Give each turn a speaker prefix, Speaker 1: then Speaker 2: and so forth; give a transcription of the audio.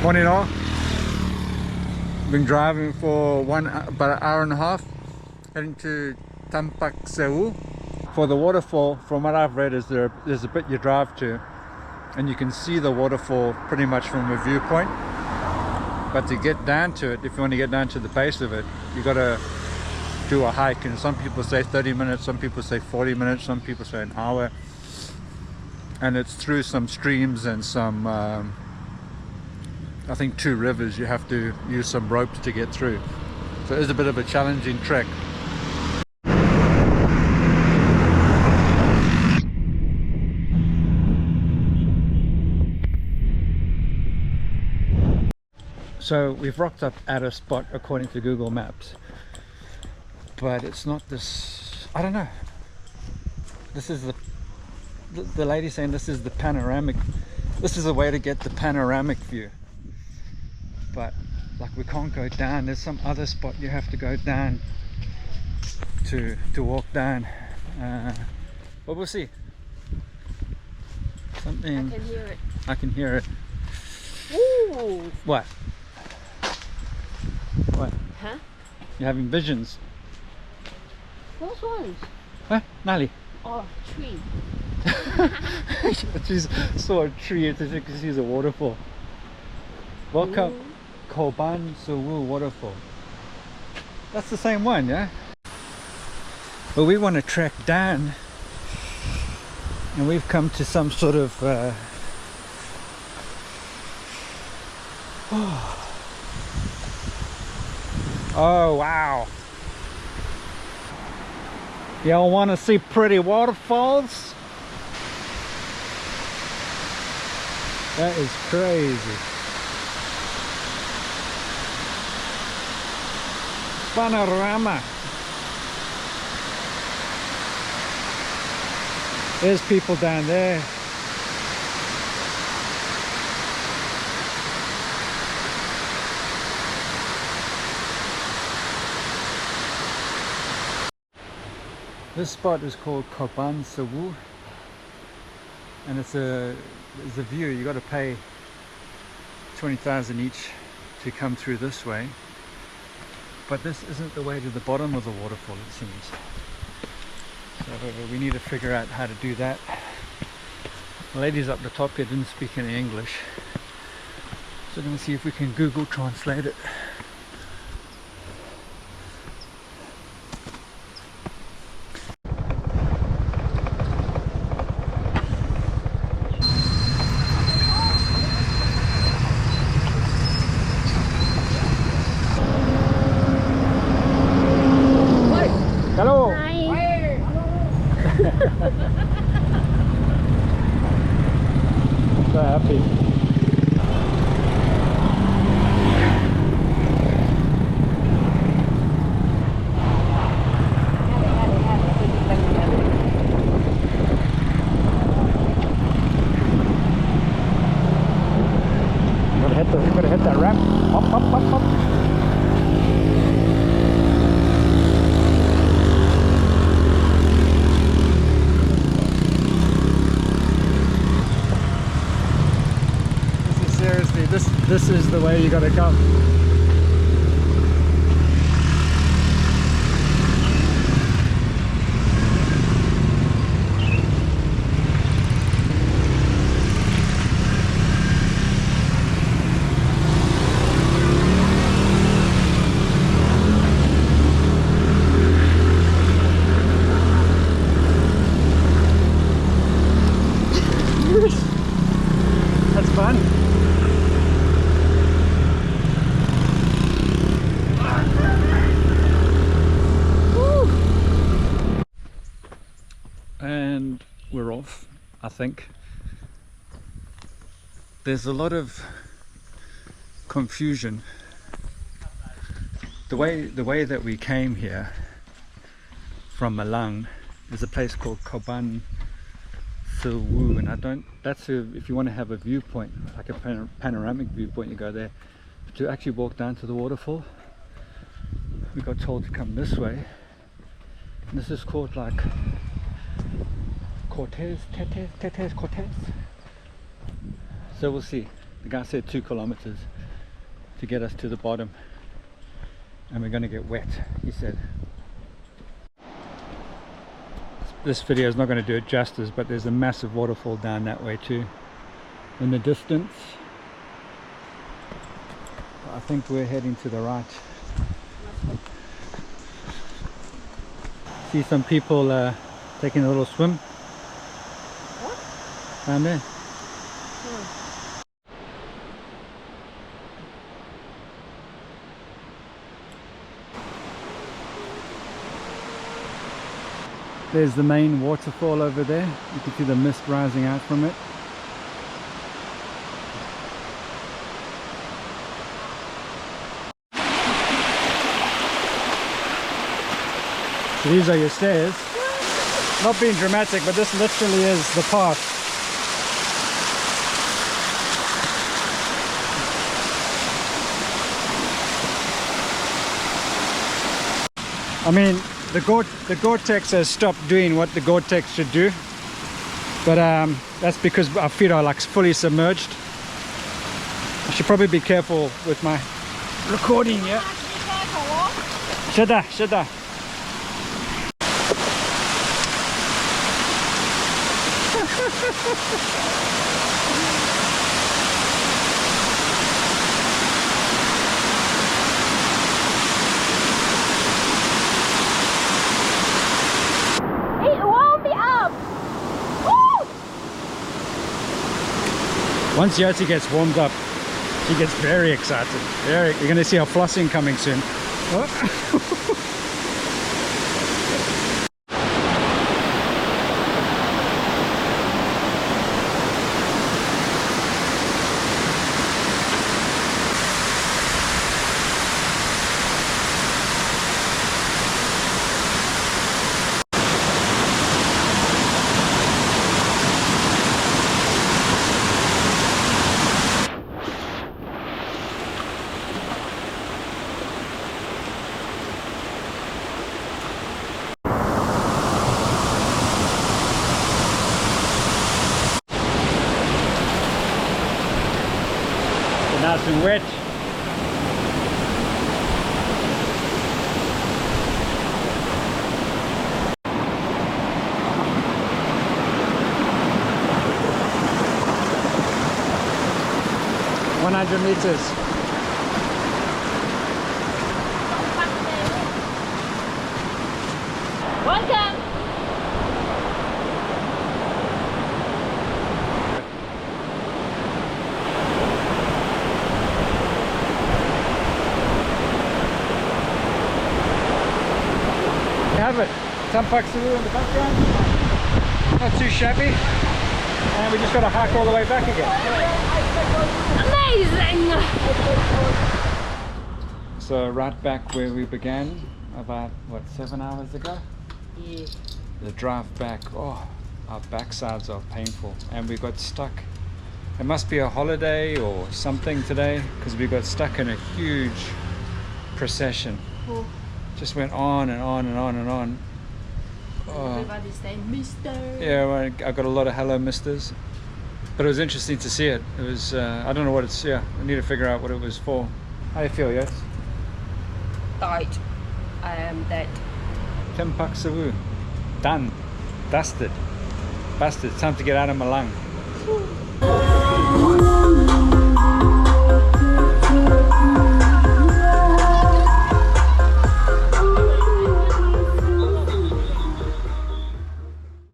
Speaker 1: Morning all. Been driving for about an hour and a half, heading to Tumpak Sewu. For the waterfall, from what I've read, is there's a bit you drive to and you can see the waterfall pretty much from a viewpoint. But to get down to it, if you want to get down to the base of it, you got to do a hike, and some people say 30 minutes, some people say 40 minutes, some people say an hour. And it's through some streams and some I think 2 rivers. You have to use some ropes to get through, so it is a bit of a challenging trek. So we've rocked up at a spot according to Google Maps, but it's not this, I don't know, this is the lady saying this is the panoramic, this is a way to get the panoramic view. But like, we can't go down, there's some other spot you have to go down to walk down, but we'll see. Something,
Speaker 2: I can hear it.
Speaker 1: I can hear it.
Speaker 2: Ooh.
Speaker 1: What? What?
Speaker 2: Huh?
Speaker 1: You're having visions?
Speaker 2: Those ones.
Speaker 1: Huh? Nali?
Speaker 2: Oh, tree.
Speaker 1: She saw a tree and she sees a waterfall. Welcome.
Speaker 2: Ooh.
Speaker 1: Tumpak Sewu waterfall. That's the same one, yeah? But we want to trek down, and we've come to some sort of oh wow, y'all want to see pretty waterfalls? That is crazy. Panorama. There's people down there. This spot is called Tumpak Sewu, and it's a view. You got to pay 20,000 each to come through this way. But this isn't the way to the bottom of the waterfall, it seems. So we need to figure out how to do that. The ladies up the top here didn't speak any English, so we're going to see if we can Google translate it. Hello.
Speaker 2: Hi.
Speaker 1: So happy. You gotta hit that ramp. Hop, hop, hop, hop. Seriously, this is the way you gotta come. That's fun. And we're off, I think. There's a lot of confusion. The way that we came here from Malang is a place called Tumpak Sewu, and if you want to have a viewpoint, like a panoramic viewpoint, you go there. But to actually walk down to the waterfall, we got told to come this way, and this is called like Cortez. So we'll see. The guy said 2 kilometers to get us to the bottom, and we're going to get wet, he said. This video is not going to do it justice, but there's a massive waterfall down that way too in the distance. I think we're heading to the right. See some people taking a little swim. What? Down there. There's the main waterfall over there. You can see the mist rising out from it. So these are your stairs. Not being dramatic, but this literally is the path. I mean, the Gore-Tex has stopped doing what the Gore-Tex should do, but that's because our feet are like fully submerged. I should probably be careful with my recording here. Shada. Once Yoti gets warmed up, she gets very excited. You're going to see her flossing coming soon. Nice and wet. meters.
Speaker 2: Welcome.
Speaker 1: Have it. Tumpak Sewu in the background. Not too shabby. And we just got to hike all the way back again.
Speaker 2: Amazing!
Speaker 1: So right back where we began about, what, 7 hours ago?
Speaker 2: Yeah.
Speaker 1: The drive back, oh, our backsides are painful. And we got stuck. It must be a holiday or something today, because we got stuck in a huge procession.
Speaker 2: Oh.
Speaker 1: Just went on and on and on and on. Oh.
Speaker 2: Everybody's saying, Mister.
Speaker 1: Yeah, well, I got a lot of hello misters. But it was interesting to see it. It was, I don't know what it's, yeah, I need to figure out what it was for. How do you feel, yes?
Speaker 2: Died. I am dead.
Speaker 1: Tumpak Sewu. Done. Dusted. Busted. Time to get out of Malang.